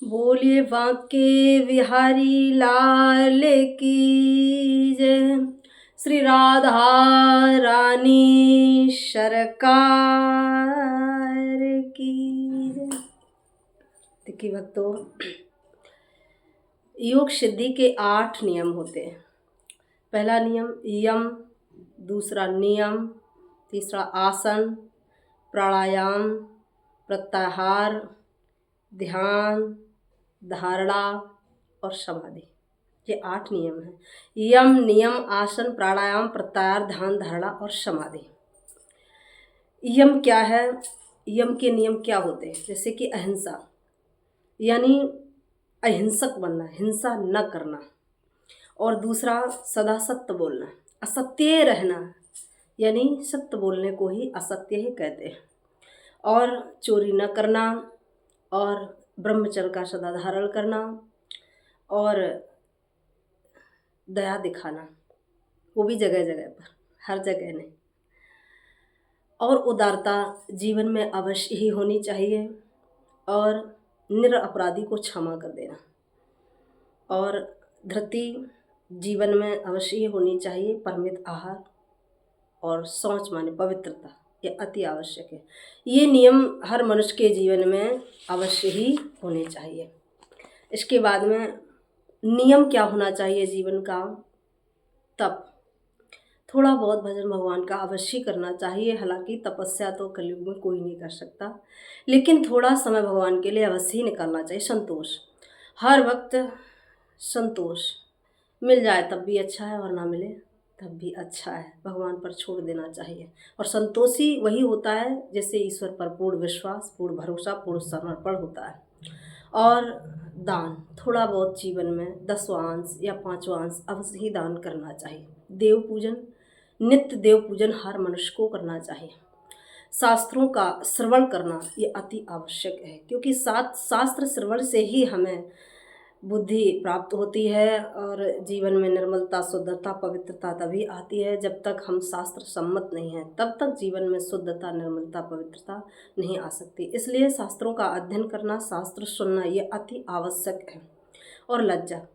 बोलिए बांके बिहारी लाल की जय। श्री राधा रानी सरकार की जय। देखिए भक्तों, योग सिद्धि के 8 नियम होते हैं। पहला नियम यम, दूसरा नियम, तीसरा आसन, प्राणायाम, प्रत्याहार, ध्यान, धारणा और समाधि। ये 8 नियम हैं। यम, नियम, आसन, प्राणायाम, प्रत्याहार, ध्यान, धारणा और समाधि। यम क्या है? यम के नियम क्या होते हैं? जैसे कि अहिंसा, यानी अहिंसक बनना, हिंसा न करना। और दूसरा सदा सत्य बोलना, असत्य रहना, यानी सत्य बोलने को ही असत्य ही कहते हैं। और चोरी न करना, और ब्रह्मचर्य का सदा धारण करना, और दया दिखाना, वो भी जगह जगह पर, हर जगह नहीं। और उदारता जीवन में अवश्य ही होनी चाहिए, और निरपराधी को क्षमा कर देना। और धृति जीवन में अवश्य ही होनी चाहिए, परिमित आहार और शौच माने पवित्रता, ये अति आवश्यक है। ये नियम हर मनुष्य के जीवन में अवश्य ही होने चाहिए। इसके बाद में नियम क्या होना चाहिए जीवन का? तप, थोड़ा बहुत भजन भगवान का अवश्य करना चाहिए। हालांकि तपस्या तो कलयुग में कोई नहीं कर सकता, लेकिन थोड़ा समय भगवान के लिए अवश्य ही निकालना चाहिए। संतोष, हर वक्त संतोष, मिल जाए तब भी अच्छा है और ना मिले तब भी अच्छा है, भगवान पर छोड़ देना चाहिए। और संतोषी वही होता है जैसे ईश्वर पर पूर्ण विश्वास, पूर्ण भरोसा, पूर्ण समर्पण होता है। और दान, थोड़ा बहुत जीवन में 10वां या 5वां अवश्य ही दान करना चाहिए। देव पूजन, नित्य देव पूजन हर मनुष्य को करना चाहिए। शास्त्रों का श्रवण करना ये अति आवश्यक है, क्योंकि शास्त्र श्रवण से ही हमें बुद्धि प्राप्त होती है, और जीवन में निर्मलता, शुद्धता, पवित्रता तभी आती है। जब तक हम शास्त्र सम्मत नहीं हैं तब तक जीवन में शुद्धता, निर्मलता, पवित्रता नहीं आ सकती। इसलिए शास्त्रों का अध्ययन करना, शास्त्र सुनना ये अति आवश्यक है। और लज्जा,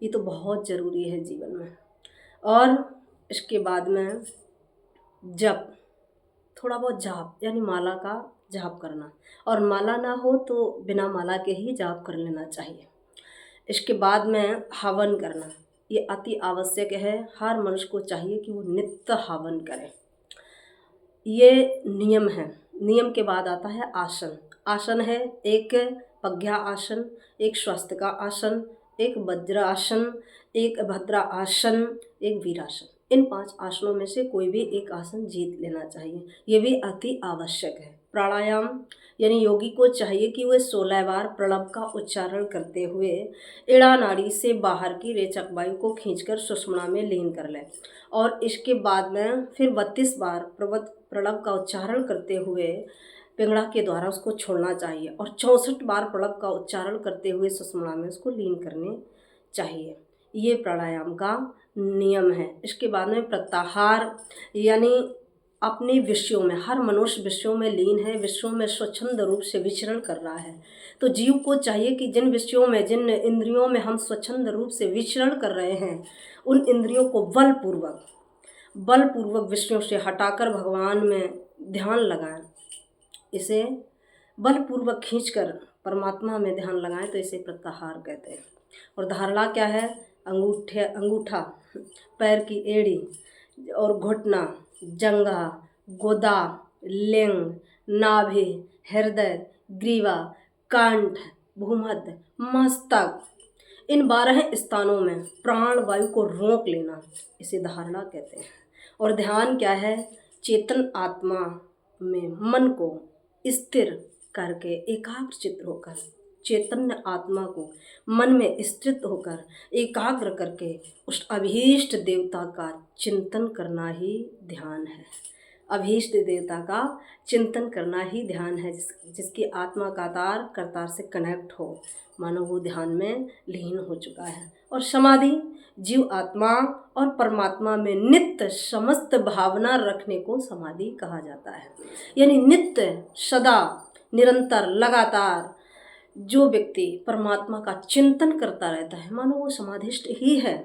ये तो बहुत ज़रूरी है जीवन में। और इसके बाद में जप, थोड़ा बहुत जाप, यानी माला का जाप करना, और माला ना हो तो बिना माला के ही जाप कर लेना चाहिए। इसके बाद में हवन करना, ये अति आवश्यक है। हर मनुष्य को चाहिए कि वो नित्य हवन करे। ये नियम है। नियम के बाद आता है आसन। आसन है एक प्रज्ञा आसन, एक स्वास्थ्य का आसन, एक वज्र आसन, एक भद्रा आसन, एक वीरासन। इन 5 आसनों में से कोई भी एक आसन जीत लेना चाहिए, ये भी अति आवश्यक है। प्राणायाम, यानी योगी को चाहिए कि वह 16 बार प्रणव का उच्चारण करते हुए इड़ा नाड़ी से बाहर की रेचक वायु को खींचकर सुषुम्ना में लीन कर ले। और इसके बाद में फिर 32 बार प्रणव का उच्चारण करते हुए पिंगला के द्वारा उसको छोड़ना चाहिए, और 64 बार प्रणव का उच्चारण करते हुए सुषुम्ना में उसको लीन करने चाहिए। ये प्राणायाम का नियम है। इसके बाद में प्रत्याहार, यानी अपने विषयों में, हर मनुष्य विषयों में लीन है, विषयों में स्वच्छंद रूप से विचरण कर रहा है। तो जीव को चाहिए कि जिन विषयों में, जिन इंद्रियों में हम स्वच्छंद रूप से विचरण कर रहे हैं, उन इंद्रियों को बलपूर्वक विषयों से हटाकर भगवान में ध्यान लगाएं। इसे बलपूर्वक खींचकर परमात्मा में ध्यान लगाएं, तो इसे प्रत्याहार कहते हैं। और धारणा क्या है? अंगूठा, पैर की एड़ी और घुटना, जंघा, गोदा, लिंग, नाभि, हृदय, ग्रीवा, कंठ, भूमध्य, मस्तक, इन 12 स्थानों में प्राण वायु को रोक लेना, इसे धारणा कहते हैं। और ध्यान क्या है? चेतन आत्मा में मन को स्थिर करके, एकाग्र चित्त होकर, चैतन्य आत्मा को मन में स्थित होकर एकाग्र करके उस अभीष्ट देवता का चिंतन करना ही ध्यान है। अभीष्ट देवता का चिंतन करना ही ध्यान है। जिसकी आत्मा कातार करतार से कनेक्ट हो, मानो वो ध्यान में लीन हो चुका है। और समाधि, जीव आत्मा और परमात्मा में नित्य समस्त भावना रखने को समाधि कहा जाता है। यानी नित्य, सदा, निरंतर, लगातार जो व्यक्ति परमात्मा का चिंतन करता रहता है मानो वो समाधिष्ट ही है।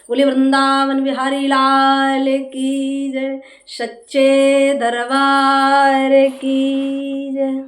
बोले वृंदावन बिहारी लाल की जय, सच्चे दरबार की जय।